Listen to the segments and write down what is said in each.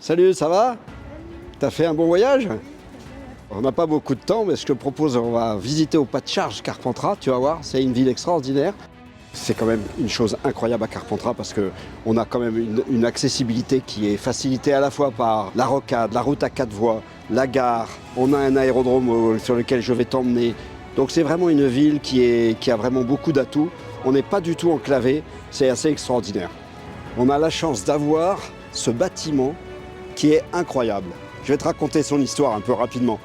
Salut, ça va? T'as fait un bon voyage? On n'a pas beaucoup de temps, mais je te propose, on va visiter au pas de charge Carpentras, tu vas voir, c'est une ville extraordinaire. C'est quand même une chose incroyable à Carpentras parce qu'on a quand même une accessibilité qui est facilitée à la fois par la rocade, la route à 4 voies, la gare, on a un aérodrome sur lequel je vais t'emmener. Donc c'est vraiment une ville qui a vraiment beaucoup d'atouts. On n'est pas du tout enclavé, c'est assez extraordinaire. On a la chance d'avoir ce bâtiment qui est incroyable. Je vais te raconter son histoire un peu rapidement.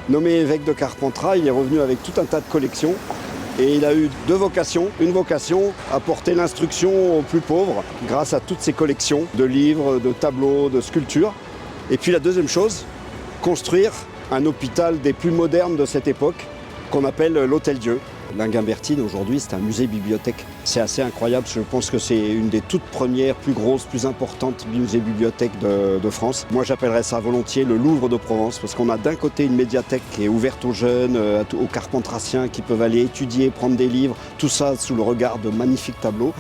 Nommé évêque de Carpentras, il est revenu avec tout un tas de collections et il a eu deux vocations. Une vocation à porter l'instruction aux plus pauvres grâce à toutes ses collections de livres, de tableaux, de sculptures. Et puis la deuxième chose, construire un hôpital des plus modernes de cette époque qu'on appelle l'Hôtel-Dieu. L'Inguimbertine aujourd'hui c'est un musée-bibliothèque. C'est assez incroyable, je pense que c'est une des toutes premières, plus grosses, plus importantes musées-bibliothèques de France. Moi j'appellerais ça volontiers le Louvre de Provence parce qu'on a d'un côté une médiathèque qui est ouverte aux jeunes, aux carpentraciens qui peuvent aller étudier, prendre des livres, tout ça sous le regard de magnifiques tableaux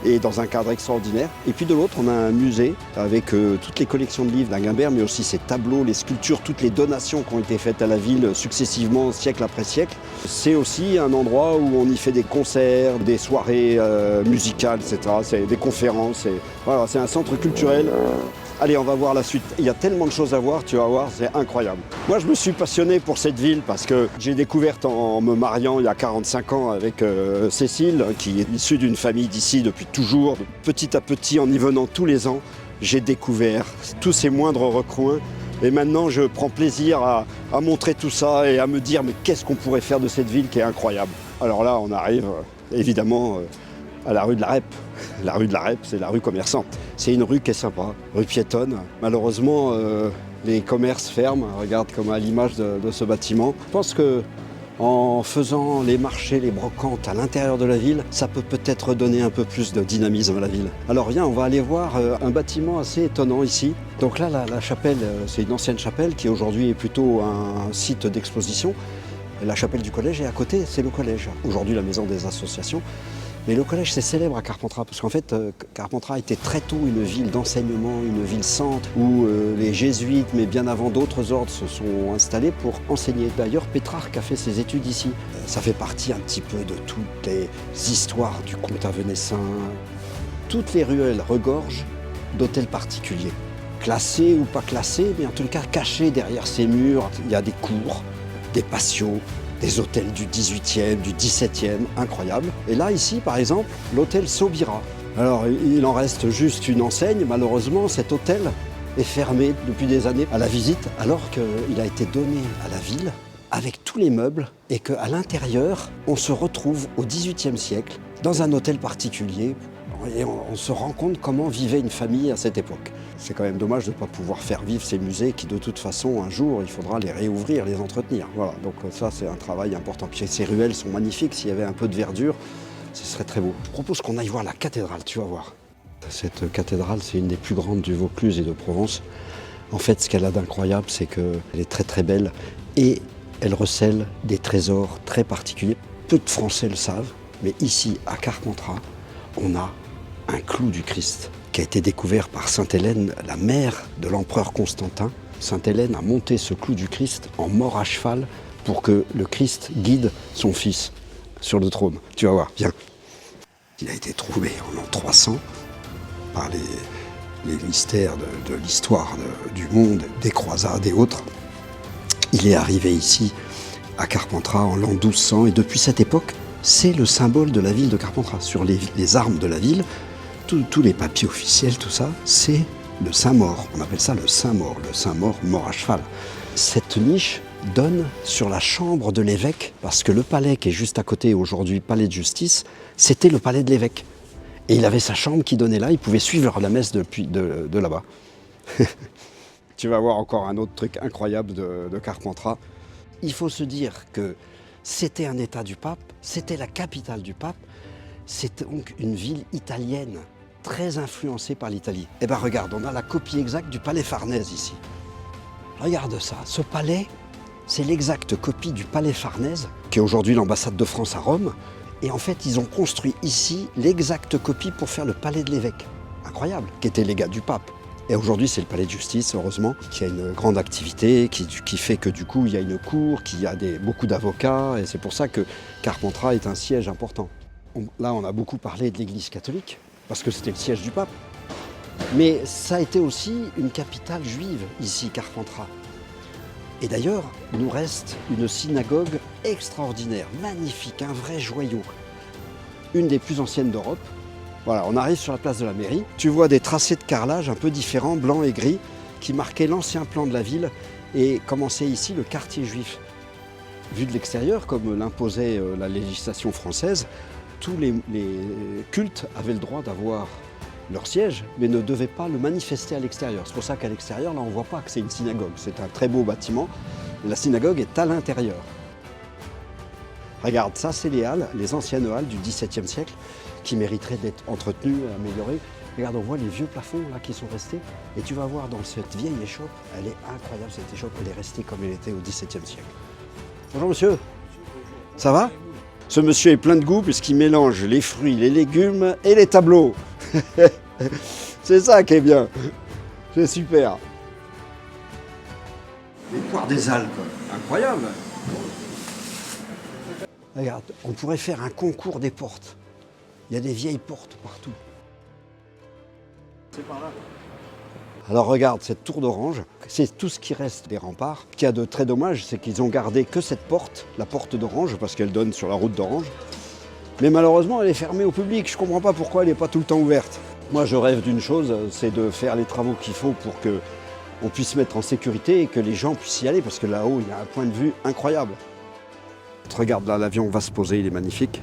et dans un cadre extraordinaire. Et puis de l'autre on a un musée avec toutes les collections de livres d'Inguimbert mais aussi ses tableaux, les sculptures, toutes les donations qui ont été faites à la ville successivement, siècle après siècle. C'est aussi un endroit où on y fait des concerts, des soirées musicales, etc. C'est des conférences. Voilà, c'est un centre culturel. Allez, on va voir la suite. Il y a tellement de choses à voir, tu vas voir, c'est incroyable. Moi, je me suis passionné pour cette ville parce que j'ai découvert en me mariant il y a 45 ans avec Cécile, qui est issue d'une famille d'ici depuis toujours. Petit à petit, en y venant tous les ans, j'ai découvert tous ces moindres recoins. Et maintenant, je prends plaisir à montrer tout ça et à me dire mais qu'est-ce qu'on pourrait faire de cette ville qui est incroyable. Alors là, on arrive évidemment à la rue de la Rep. La rue de la Rep, c'est la rue commerçante. C'est une rue qui est sympa, rue piétonne. Malheureusement, les commerces ferment. Regarde comme à l'image de ce bâtiment. Je pense que en faisant les marchés, les brocantes à l'intérieur de la ville, ça peut peut-être donner un peu plus de dynamisme à la ville. Alors viens, on va aller voir un bâtiment assez étonnant ici. Donc là, la chapelle, c'est une ancienne chapelle qui aujourd'hui est plutôt un site d'exposition. La chapelle du collège et à côté, c'est le collège. Aujourd'hui, la maison des associations. Mais le collège, c'est célèbre à Carpentras, parce qu'en fait, Carpentras était très tôt une ville d'enseignement, une ville centre, où les jésuites, mais bien avant d'autres ordres, se sont installés pour enseigner. D'ailleurs, Pétrarque a fait ses études ici. Ça fait partie un petit peu de toutes les histoires du comte avenassin. Toutes les ruelles regorgent d'hôtels particuliers. Classés ou pas classés, mais en tout cas cachés derrière ces murs, il y a des cours, des patios, des hôtels du 18e, du 17e, incroyable. Et là, ici, par exemple, l'hôtel Sobira. Alors, il en reste juste une enseigne. Malheureusement, cet hôtel est fermé depuis des années à la visite, alors qu'il a été donné à la ville avec tous les meubles et qu'à l'intérieur, on se retrouve au 18e siècle dans un hôtel particulier. Et on se rend compte comment vivait une famille à cette époque. C'est quand même dommage de ne pas pouvoir faire vivre ces musées qui, de toute façon, un jour, il faudra les réouvrir, les entretenir. Voilà, donc ça, c'est un travail important. Puis ces ruelles sont magnifiques. S'il y avait un peu de verdure, ce serait très beau. Je propose qu'on aille voir la cathédrale, tu vas voir. Cette cathédrale, c'est une des plus grandes du Vaucluse et de Provence. En fait, ce qu'elle a d'incroyable, c'est qu'elle est très très belle et elle recèle des trésors très particuliers. Peu de Français le savent, mais ici, à Carpentras, on a un clou du Christ qui a été découvert par Sainte Hélène, la mère de l'empereur Constantin. Sainte Hélène a monté ce clou du Christ en mort à cheval pour que le Christ guide son fils sur le trône. Tu vas voir, viens. Il a été trouvé en l'an 300 par les mystères de l'histoire du monde, des croisades et autres. Il est arrivé ici à Carpentras en l'an 1200 et depuis cette époque, c'est le symbole de la ville de Carpentras. Sur les armes de la ville, tous les papiers officiels, tout ça, c'est le Saint-Maur. On appelle ça le Saint-Maur, mort à cheval. Cette niche donne sur la chambre de l'évêque, parce que le palais qui est juste à côté aujourd'hui, palais de justice, c'était le palais de l'évêque. Et il avait sa chambre qui donnait là, il pouvait suivre la messe de là-bas. Tu vas voir encore un autre truc incroyable de Carpentras. Il faut se dire que c'était un état du pape, c'était la capitale du pape, c'est donc une ville italienne, très influencée par l'Italie. Eh bien regarde, on a la copie exacte du palais Farnèse ici. Regarde ça, ce palais, c'est l'exacte copie du palais Farnèse, qui est aujourd'hui l'ambassade de France à Rome. Et en fait, ils ont construit ici l'exacte copie pour faire le palais de l'évêque. Incroyable, qui était légat du pape. Et aujourd'hui, c'est le palais de justice, heureusement, qui a une grande activité, qui fait que du coup, il y a une cour, qu'il y a beaucoup d'avocats, et c'est pour ça que Carpentras est un siège important. Là, on a beaucoup parlé de l'Église catholique, parce que c'était le siège du pape. Mais ça a été aussi une capitale juive, ici, Carpentras. Et d'ailleurs, il nous reste une synagogue extraordinaire, magnifique, un vrai joyau. Une des plus anciennes d'Europe. Voilà, on arrive sur la place de la mairie. Tu vois des tracés de carrelage un peu différents, blanc et gris, qui marquaient l'ancien plan de la ville et commençait ici le quartier juif. Vu de l'extérieur, comme l'imposait la législation française, tous les cultes avaient le droit d'avoir leur siège, mais ne devaient pas le manifester à l'extérieur. C'est pour ça qu'à l'extérieur, là, on ne voit pas que c'est une synagogue. C'est un très beau bâtiment. La synagogue est à l'intérieur. Regarde, ça, c'est les halles, les anciennes halles du XVIIe siècle, qui mériteraient d'être entretenues, améliorées. Regarde, on voit les vieux plafonds là qui sont restés. Et tu vas voir dans cette vieille échoppe, elle est incroyable cette échoppe, elle est restée comme elle était au XVIIe siècle. Bonjour monsieur. Ça va? Ce monsieur est plein de goût puisqu'il mélange les fruits, les légumes et les tableaux. C'est ça qui est bien. C'est super. Les poires des Alpes, incroyable. Regarde, on pourrait faire un concours des portes. Il y a des vieilles portes partout. C'est par là. Alors regarde, cette tour d'orange, c'est tout ce qui reste des remparts. Ce qu'il y a de très dommage, c'est qu'ils ont gardé que cette porte, la porte d'Orange, parce qu'elle donne sur la route d'Orange. Mais malheureusement, elle est fermée au public. Je ne comprends pas pourquoi elle n'est pas tout le temps ouverte. Moi, je rêve d'une chose, c'est de faire les travaux qu'il faut pour qu'on puisse mettre en sécurité et que les gens puissent y aller, parce que là-haut, il y a un point de vue incroyable. Regarde là, l'avion va se poser, il est magnifique.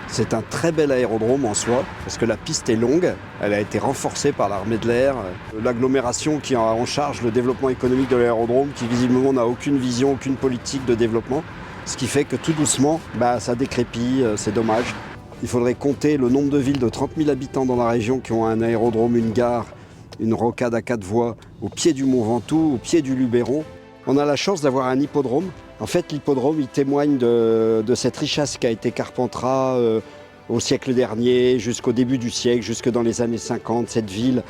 C'est un très bel aérodrome en soi, parce que la piste est longue, elle a été renforcée par l'armée de l'air. L'agglomération qui a en charge le développement économique de l'aérodrome, qui visiblement n'a aucune vision, aucune politique de développement, ce qui fait que tout doucement, ça décrépit, c'est dommage. Il faudrait compter le nombre de villes de 30 000 habitants dans la région qui ont un aérodrome, une gare, une rocade à 4 voies, au pied du Mont Ventoux, au pied du Luberon. On a la chance d'avoir un hippodrome. En fait, l'hippodrome, il témoigne de cette richesse qu'a été Carpentras au siècle dernier, jusqu'au début du siècle, jusque dans les années 50. Cette ville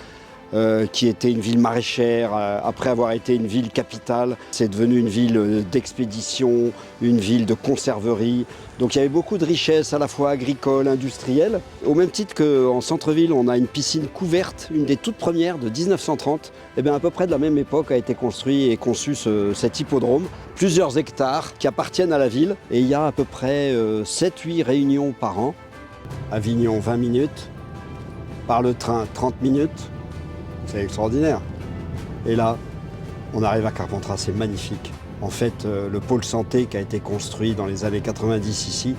qui était une ville maraîchère, après avoir été une ville capitale, c'est devenu une ville d'expédition, une ville de conserverie. Donc il y avait beaucoup de richesses à la fois agricoles, industrielles. Au même titre qu'en centre-ville, on a une piscine couverte, une des toutes premières de 1930. Et bien à peu près de la même époque a été construit et conçu cet hippodrome. Plusieurs hectares qui appartiennent à la ville. Et il y a à peu près 7-8 réunions par an. Avignon, 20 minutes. Par le train, 30 minutes. C'est extraordinaire. Et là, on arrive à Carpentras, c'est magnifique. En fait, le pôle santé qui a été construit dans les années 90 ici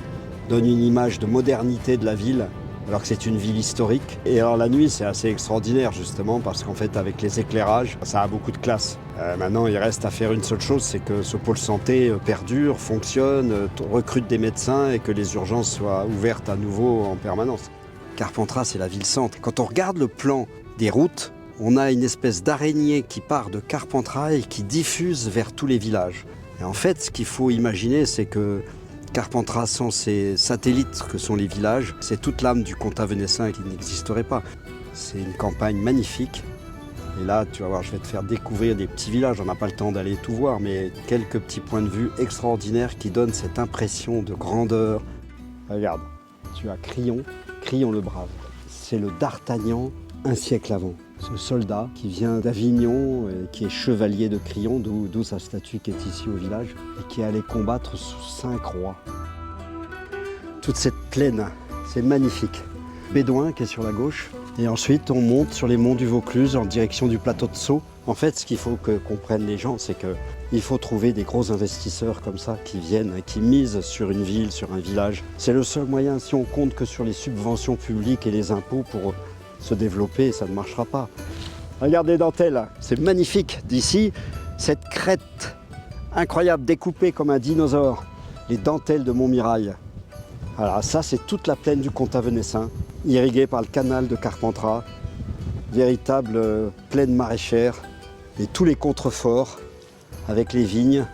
donne une image de modernité de la ville, alors que c'est une ville historique. Et alors la nuit, c'est assez extraordinaire justement, parce qu'en fait, avec les éclairages, ça a beaucoup de classe. Maintenant, il reste à faire une seule chose, c'est que ce pôle santé perdure, fonctionne, recrute des médecins et que les urgences soient ouvertes à nouveau en permanence. Carpentras, c'est la ville-centre. Quand on regarde le plan des routes, on a une espèce d'araignée qui part de Carpentras et qui diffuse vers tous les villages. Et en fait, ce qu'il faut imaginer, c'est que Carpentras, sans ses satellites que sont les villages, c'est toute l'âme du comtat venessin qui n'existerait pas. C'est une campagne magnifique. Et là, tu vas voir, je vais te faire découvrir des petits villages. On n'a pas le temps d'aller tout voir, mais quelques petits points de vue extraordinaires qui donnent cette impression de grandeur. Regarde, tu as Crillon, Crillon le Brave. C'est le D'Artagnan un siècle avant. Ce soldat qui vient d'Avignon, qui est chevalier de Crillon, d'où sa statue qui est ici au village, et qui est allé combattre sous 5 rois. Toute cette plaine, c'est magnifique. Bédouin qui est sur la gauche, et ensuite on monte sur les monts du Vaucluse en direction du plateau de Sceaux. En fait, ce qu'il faut que comprennent les gens, c'est qu'il faut trouver des gros investisseurs comme ça qui viennent, qui misent sur une ville, sur un village. C'est le seul moyen, si on compte que sur les subventions publiques et les impôts pour se développer, ça ne marchera pas. Regarde les dentelles, c'est magnifique. D'ici, cette crête incroyable découpée comme un dinosaure, les dentelles de Montmirail. Alors ça, c'est toute la plaine du comtat venessin, irriguée par le canal de Carpentras, véritable plaine maraîchère, et tous les contreforts avec les vignes.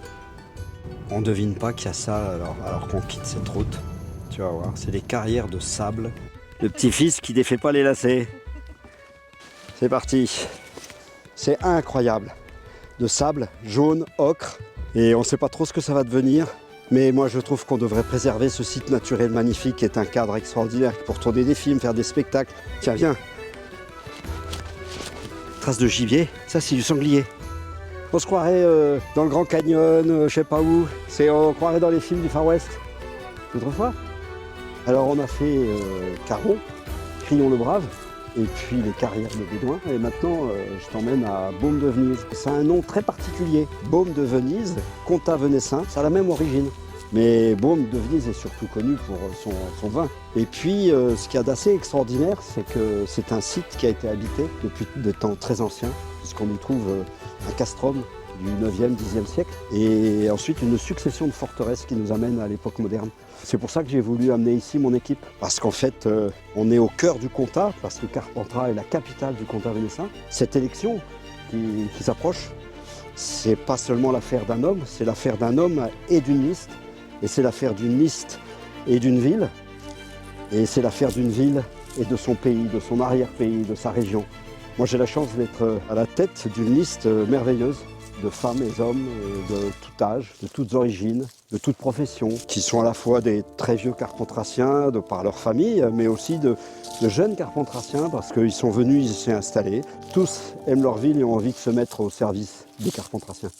On ne devine pas qu'il y a ça alors qu'on quitte cette route. Tu vas voir, c'est des carrières de sable. Le petit-fils qui défait pas les lacets. C'est parti. C'est incroyable. De sable, jaune, ocre. Et on ne sait pas trop ce que ça va devenir. Mais moi je trouve qu'on devrait préserver ce site naturel magnifique qui est un cadre extraordinaire pour tourner des films, faire des spectacles. Tiens, viens. Trace de gibier, ça c'est du sanglier. On se croirait dans le Grand Canyon, je sais pas où. On croirait dans les films du Far West. Tu trouves pas? Alors on a fait Caron, Crillon le Brave, et puis les carrières de Bédouin. Et maintenant je t'emmène à Baume de Venise. C'est un nom très particulier. Baume de Venise, Comtat venessin, ça a la même origine. Mais Baume de Venise est surtout connu pour son vin. Et puis ce qu'il y a d'assez extraordinaire, c'est que c'est un site qui a été habité depuis des temps très anciens, puisqu'on y trouve un castrum du 9e, 10e siècle, et ensuite une succession de forteresses qui nous amène à l'époque moderne. C'est pour ça que j'ai voulu amener ici mon équipe, parce qu'en fait, on est au cœur du comtat, parce que Carpentras est la capitale du comtat venessin. Cette élection qui s'approche, c'est pas seulement l'affaire d'un homme, c'est l'affaire d'un homme et d'une liste, et c'est l'affaire d'une liste et d'une ville, et c'est l'affaire d'une ville et de son pays, de son arrière-pays, de sa région. Moi j'ai la chance d'être à la tête d'une liste merveilleuse de femmes et hommes de tout âge, de toutes origines, de toutes professions, qui sont à la fois des très vieux carpentraciens de par leur famille, mais aussi de jeunes carpentraciens parce qu'ils sont venus, ils s'y sont installés. Tous aiment leur ville et ont envie de se mettre au service des carpentraciens.